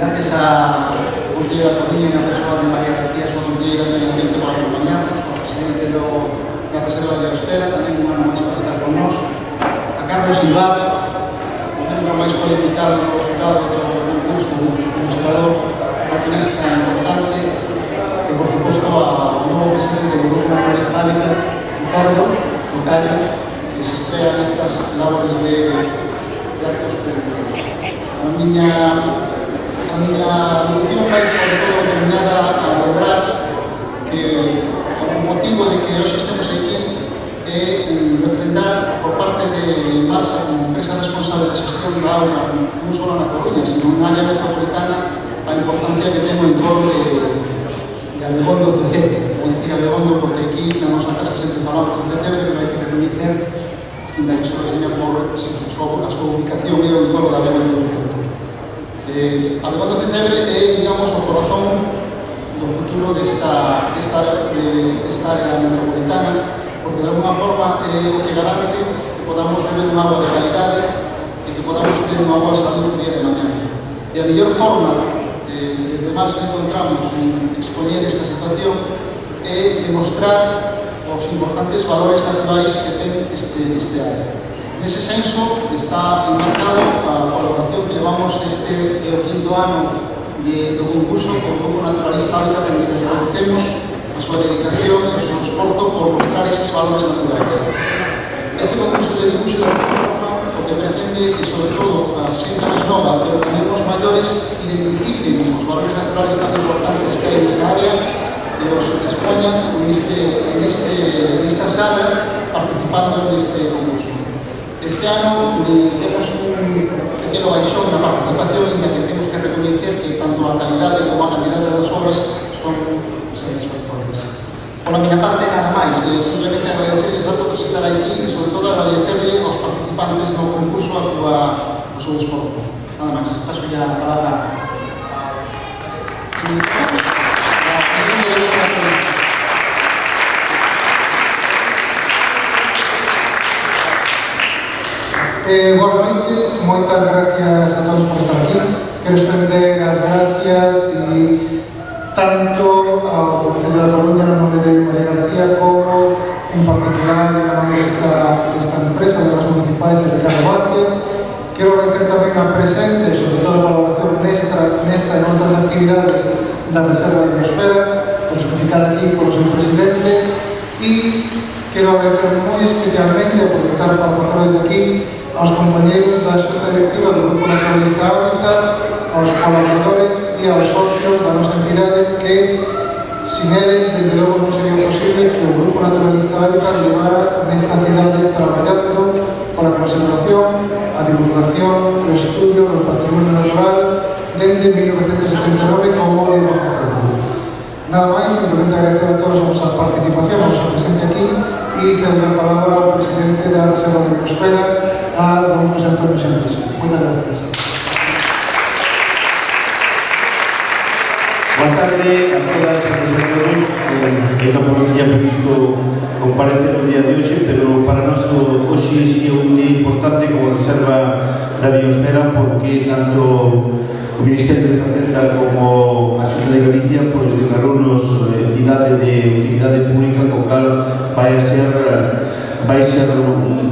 Gracias a Concello da Coruña e a persoa de María García, súa concelleira de Medio Ambiente, por acompañarnos, ao presidente da Reserva de Biosfera, tamén un ano máis para estar con nós, a Carlos Silva, o membro máis cualificado do xurado do concurso, un ilustrador naturista importante, e, por suposto, ao novo presidente do Grupo Naturalista Hábitat, Ricardo Moncayo, que se estrela nestas labores de actos públicos. A miña solución vai, sobre todo, encaminada a lograr que, como motivo de que hoxe estemos aquí, é refrendar por parte de Masa, como empresa responsable da xestión da auga, non só na Coruña, sino na área metropolitana, a importancia que ten o entorno de Abegondo Cecebre. Vou dicir Abegondo porque aquí na nosa casa sempre falamos de Cecebre, pero hai que recoñecer, ainda que só seña por a súa ubicación e o entorno da Abegondo Cecebre. Abegondo Cecebre é, digamos, o corazón do futuro desta área metropolitana, porque de alguna forma é o que garante que podamos beber unha agua de calidade e que podamos ter unha boa salud día de mañana. E a mellor forma desde máis encontramos en expoñer esta situación é demostrar os importantes valores naturais que ten este área. Nese senso está enmarcado a colaboración que levamos este o quinto ano do concurso con o Grupo Naturalista Hábitat, en que reconocemos a súa dedicación e o seu esforzo por mostrar eses valores naturais. Este concurso de dibuixo de forma o que pretende que, sobre todo, a xente máis nova, pero tamén os maiores, identifiquen os valores naturales tan importantes que hai nesta área e os expoñan nesta sala participando neste concurso. Este ano temos un pequeno baixón na participación, en que temos que recoñecer que tanto a calidade como a cantidade das obras son satisfactorias. Por a miña parte, nada máis, simplemente agradecerles a todos estar aquí e, sobre todo, agradecerle aos participantes no concurso o seu esforzo. Nada máis, paso ya a palabra ao presidente de la Boas noites, moitas gracias a todos por estar aquí. Quero estender as gracias tanto ao Concello da Coruña no nome de María García como en particular en nome desta empresa de las municipais de Ricardo Vázquez. Quero agradecer tamén a presencia e sobre todo a colaboración nesta e noutras actividades da Reserva de Biosfera, personificada aquí polo seu presidente, e quero agradecer moi especialmente, aproveitar para pasar desde aquí, aos compañeros da Xunta Directiva do Grupo Naturalista Hábitat, aos colaboradores e aos socios da nosa entidade que, sin eles, desde logo non sería posible que o Grupo Naturalista Hábitat levara nesta cidade traballando para a conservación, a divulgación, o estudio do patrimonio natural dende 1979 como leva facendo. Nada máis, simplemente agradecer a todos a vosa participación, a vosa presencia aquí e cedo a palabra ao presidente da Reserva de Biosfera, a don José Antonio Sánchez. Moitas gracias. Boa tarde a todas e a todos. Eu tampouco tiña previsto comparecer o día de hoxe, pero para nós hoxe é un día importante como Reserva da Biosfera, porque tanto o Ministerio de Facenda como a Xunta de Galicia pois declarounos entidade de utilidade pública, co cal vai ser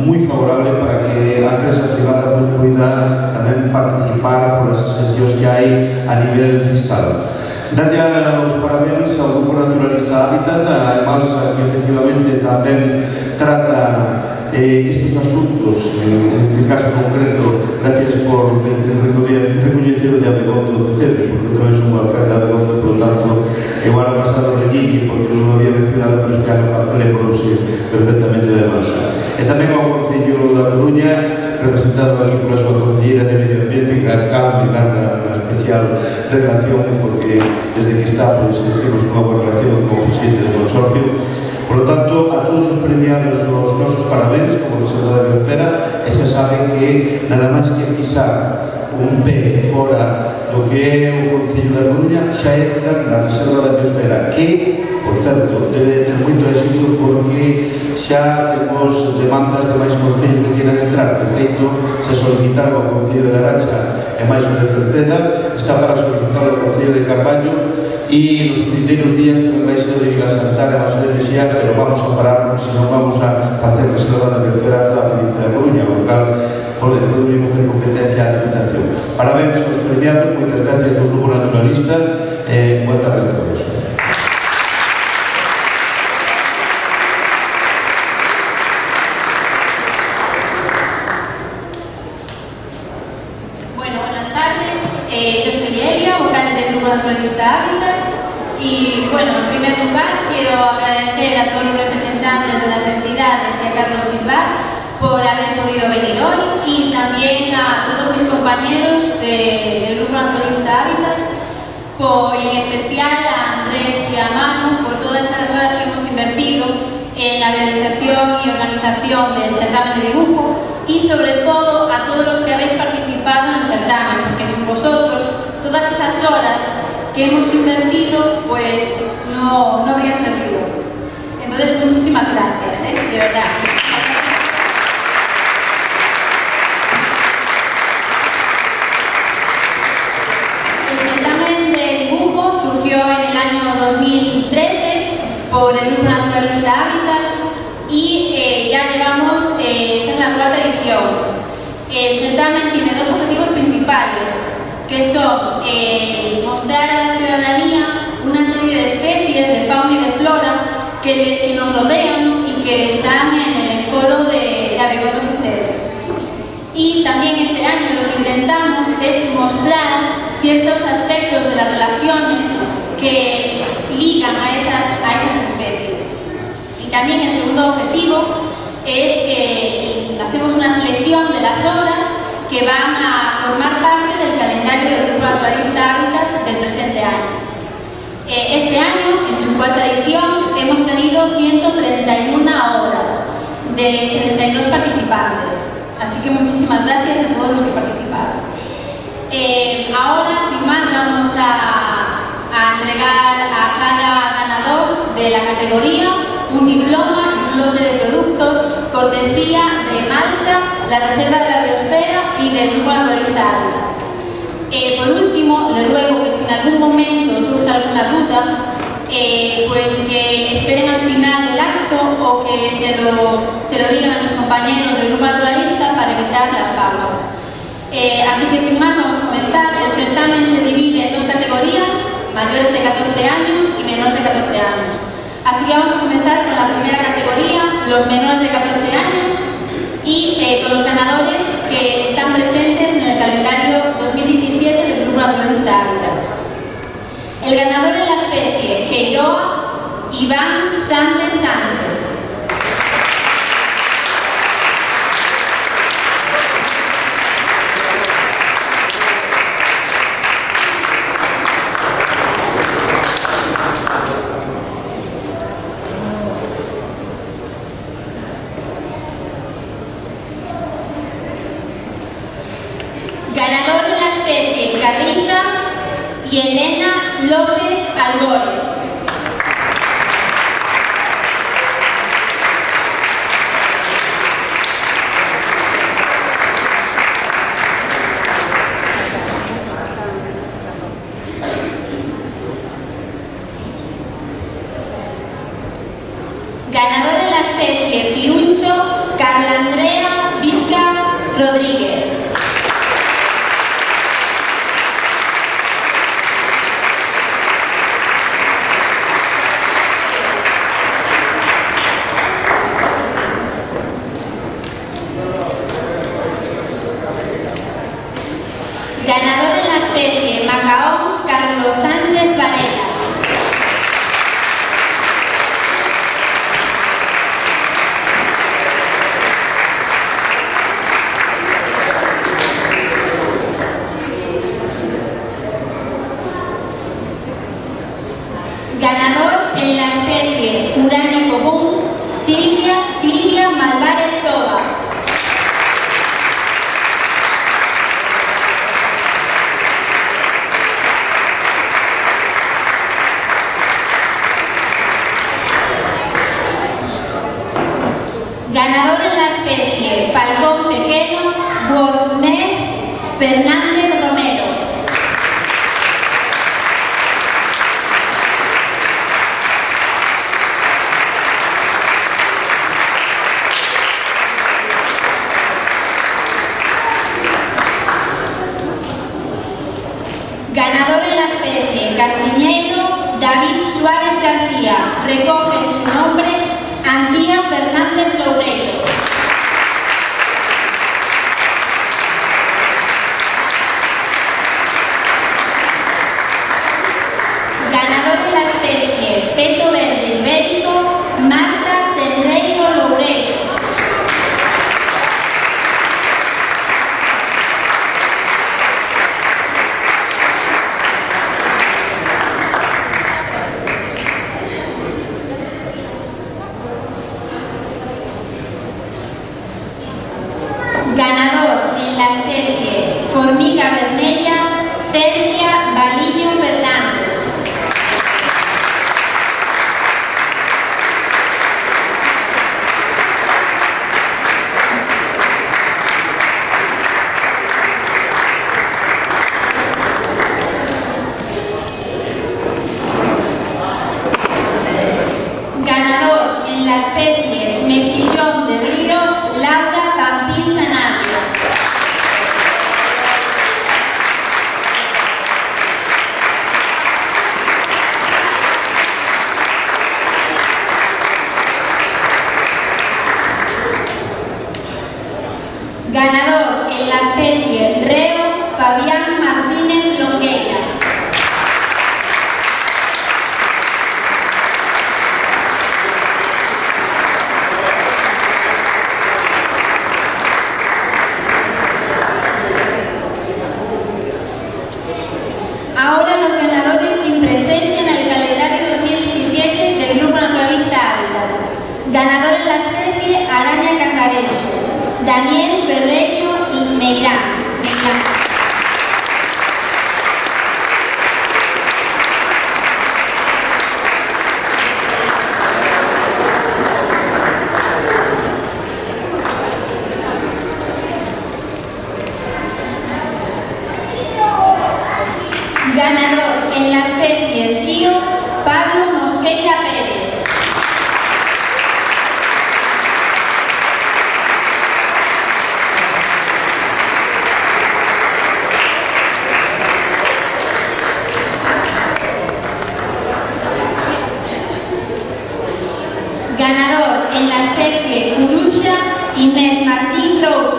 moi favorable para que a empresa privada pois poida tamén participar por as exencións que hai a nivel fiscal. Darlle os parabéns ao Grupo Naturalista Hábitat, a Emalsa, que efectivamente tamén trata estes asuntos, en este caso concreto, gracias por recoñecer o de Abegondo Cecebre, porque tamén son o alcalde de Abegondo, por lo tanto, eu ano pasado reñique, porque non o había mencionado, pero este ano lembrouse perfectamente de Emalsa. E tamén ao Concello da Coruña, representado aquí pola súa concelleira de Medio Ambiente, Carlos Ricardo, unha especial relación, porque desde que está, pues, temos unha boa relación como presidente do consorcio. Por lo tanto, a todos os premiados os nosos parabéns como Reserva da Biosfera, e xa saben que nada máis que pisar un pé fora do que é o Concello da Coruña, xa entra na Reserva da Biosfera, que, por certo, debe de ter moito éxito porque xa temos demandas de máis concellos que quieran entrar. De feito, se solicitaron ao Concello de Laracha e máis o de Cerceda, está para solicitar ao Concello de Carballo, e nos vindeiros días tamén vai ser de Vila Santana, a Sede Mexía, pero vamos a parar, porque senón vamos a facer reserva da Biosfera da provincia de Coruña, o local podemos facer competencia de Diputación. Parabéns aos premiados, moitas gracias do Grupo Naturalista, e boa tarde a todos. Yo soy Elia, vocal del Grupo Naturalista Hábitat, y bueno, en primer lugar quiero agradecer a todos los representantes de las entidades y a Carlos Silva por haber podido venir hoy, y también a todos mis compañeros del Grupo Naturalista Hábitat, y en especial a Andrés y a Manu por todas esas horas que hemos invertido en la realización y organización del certamen de dibujo, y sobre todo a todos los que habéis participado en el certamen, porque sin vosotros todas esas horas que hemos invertido pues no habrían servido. Entonces, muchísimas gracias, de verdad. El certamen de dibujo surgió en el año 2013 por el Grupo Naturalista Hábitat, y ya llevamos, esta es la cuarta edición. El certamen tiene dos objetivos principales, que son mostrar a la ciudadanía una serie de especies de fauna y de flora que nos rodean y que están en el encoro de Abegondo Fucede. Y también este año lo que intentamos es mostrar ciertos aspectos de las relaciones que ligan a esas especies. Y también el segundo objetivo es que hacemos una selección de las obras que van a formar parte del calendario del Grupo Naturalista Hábitat del presente año. Este año, en su cuarta edición, hemos tenido 131 obras de 72 participantes. Así que muchísimas gracias a todos los que participaron. Ahora, sin más, vamos a entregar a cada ganador de la categoría un diploma y un lote de productos cortesía de Malsa, la Reserva de la Biosfera y del Grupo Naturalista Hábitat. Por último, les ruego que si en algún momento surge alguna duda, pues que esperen al final del acto o que se lo digan a mis compañeros del Grupo Naturalista para evitar las pausas. Así que sin más, vamos a comenzar. El certamen se divide en dos categorías, mayores de 14 años y menores de 14 años. Así que vamos a comenzar con la primera categoría, los menores de 14 años, y con los ganadores que están presentes en el calendario 2017 del Grupo Naturalista Hábitat. El ganador en la especie Queiroa, Iván Sánchez Sánchez. Ganador de la especie Carriza y Elena López Albores. Ganador de la especie Fiuncho, Carla Andrea Vizca Rodríguez. Ganador en la especie Macaón, Carlos Sánchez Varela. Ganador en la especie Uranio común, Silvia Malvarez Toba. especie falcón pequeño, Bornés Fernández Romero. Ganador en la especie castiñeiro, David Suárez García. Recoge en su nombre Antía Fernández Loureiro. Ganador en la especie feto verde ibérico, Marta Tenreiro Loureiro. Ganador en la especie formiga vermella, Celia Baliño Fernández. Ganador en la especie mexillón de río, Laura Pampín Sanabria. Ganador en la especie reo, Fabián Martínez Longueira. Ahora los ganadores sin presencia en el calendario 2017 del Grupo Naturalista Hábitat. Ganador en la especie araña cacareso, Daniel Ferreño Meirán. Ganador en la especie esquío, Pablo Mosqueira Pérez. Ganador en la especie Urusha, Inés Martín Rouco.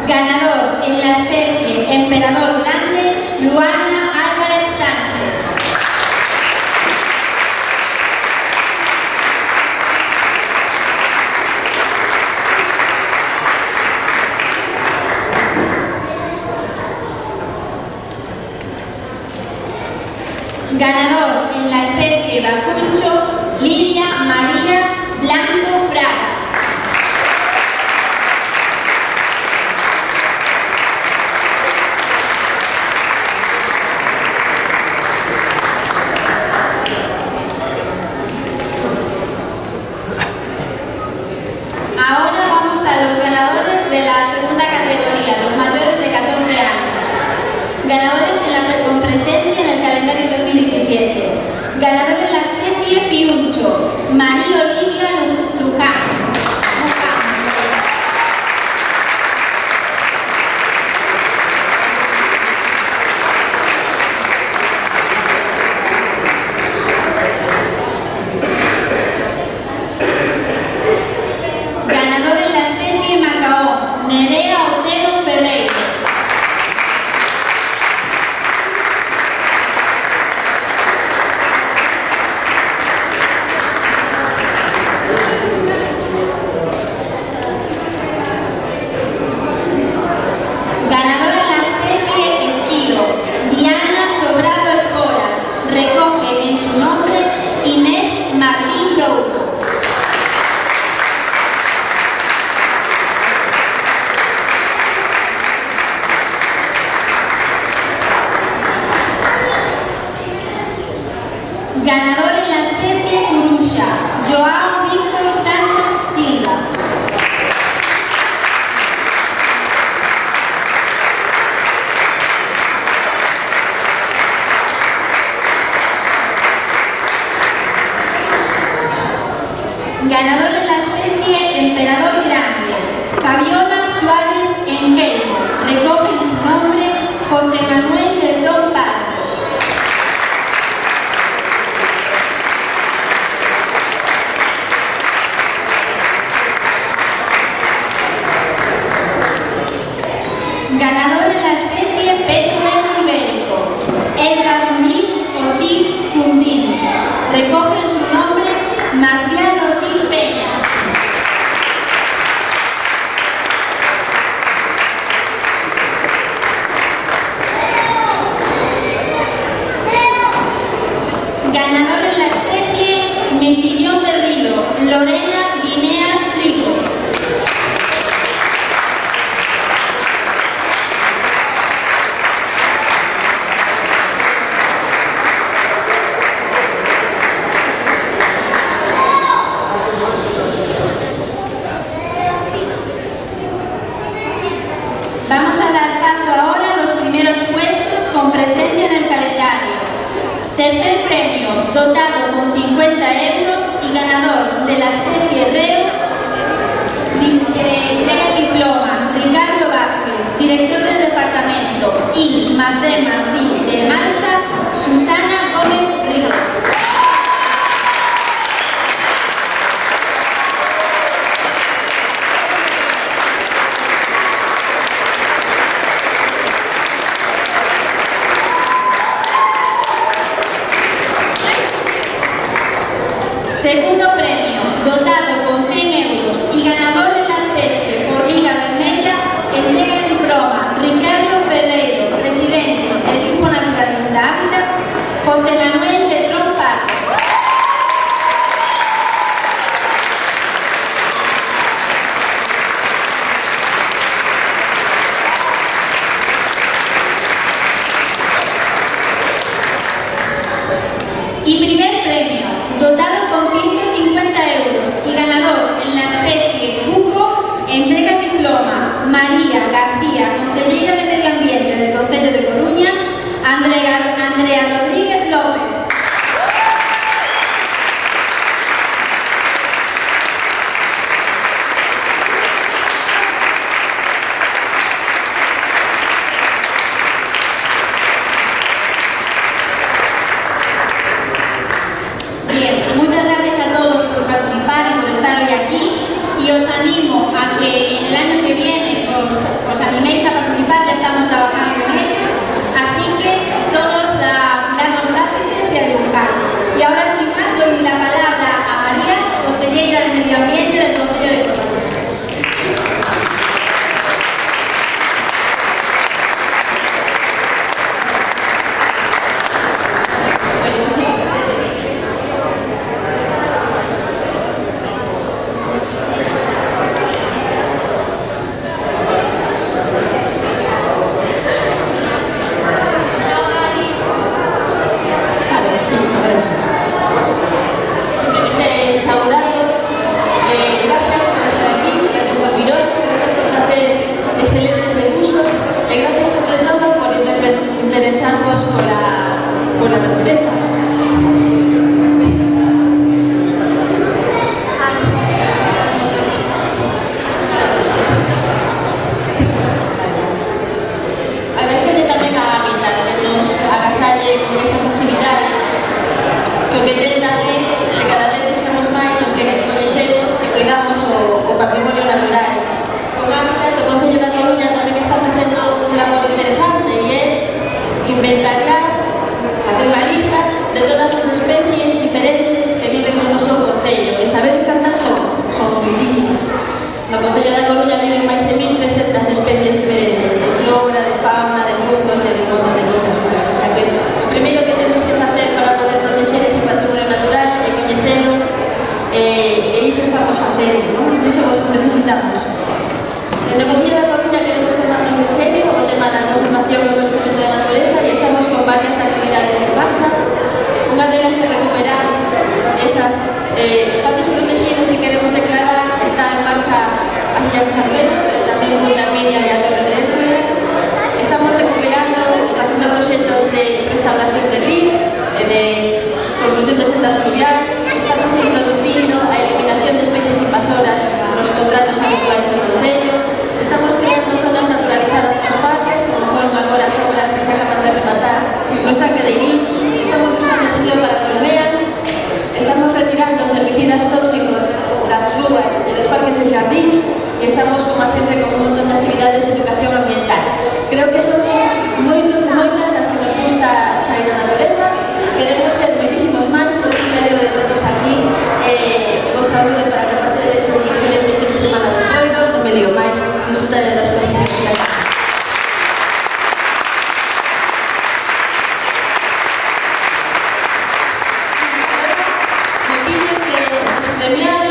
Ganador en la especie Emperador Grande, Luana Álvarez Sánchez. Ganador en la especie Bafuncho, Lidia María Blanco Fraga. Ahora vamos a los ganadores de la segunda categoría, los mayores de 14 años. Ganadores con presencia en el calendario 2017. Ganador en la especie Piuncho, María Olivia Luján. Ganador en la especie Macaón, Nerea Otero Ferreira. Ganador en la especie Emperador Grande, Fabiola Suárez Engelmo. Recoge en su nombre José Manuel Letón Pardo. Ganador en la especie Peto Verde Ibérico, Edgar Luis Ortiz Cundins. Recoge en su nombre Marcial Ortiz Peña. Ganador en la especie Mesillón de Río, Lorena Guinea Rico. Vamos a dar paso ahora a los primeros puestos con presencia en el calendario. Tercer premio, dotado con 50 euros y ganador de la especie reo, entrega el diploma Ricardo Vázquez, director del departamento I más D más I de Marsa, Susana Gómez Ríos. Segundo premio, dotado con 100 euros y ganador en la especie Formiga Vermella, entrega el diploma Ricardo Ferreiro, presidente del Grupo Naturalista Hábitat, José Manuel Letón Pardo. Y primer premio, dotado con 150 euros y ganador en la especie Cuco, entrega el diploma María García, concelleira de Medio Ambiente del Concello de Coruña, Andrea Rodríguez López. Muchas gracias a todos por participar y por estar hoy aquí, y os animo a que en el año que viene os animéis a participar, ya estamos trabajando en ello, así que todos a afilar los lápices y a dibujar. Y ahora sin más doy la palabra a María, concelleira de Medio Ambiente del Concello de Coruña. Interesarnos por la naturaleza. Agradecerle tamén a Hábitat que nos agasalle con estas actividades, que o que tenta é que cada vez sexamos máis os que coñecemos e cuidamos o patrimonio natural. Con Hábitat, o Concello da Coruña tamén está facendo un labor interesante e é inventariar, facer unha lista de todas as especies diferentes que viven no noso concello. E sabedes cantas son? Son moitísimas. No Concello da Coruña viven máis de 1.300 especies diferentes, de flora, de fauna, de fungos e de un montón de cousas máis. O sea que o primeiro que temos que facer para poder proteger ese patrimonio natural é coñecelo, e iso estamos facendo, non? Iso vos necesitamos. En o Concello da Coruña queremos tomarnos en serio o tema da conservación e o mantenimento da natureza e estamos con varias actividades en marcha. Unha delas é recuperar esas espacios protegidos que queremos declarar. Está en marcha as Illas de San Pedro, pero tamén Punta Arminia e a Torre de Hércules. Estamos recuperando e facendo proxectos de restauración de ríos e de construcción de sendas fluviais. Estamos introducindo a eliminación de sempre con un montón de actividades de educación ambiental. Creo que somos moitos e moitas as que nos gusta sair na natureza, queremos ser moitísimos máis, por iso me alegro de vernos aquí. Vos saúdo para que pasedes un excelente fin de semana do Entroido, non me lío máis, disfrutaré das exposicións que hai. Me piden que os premiados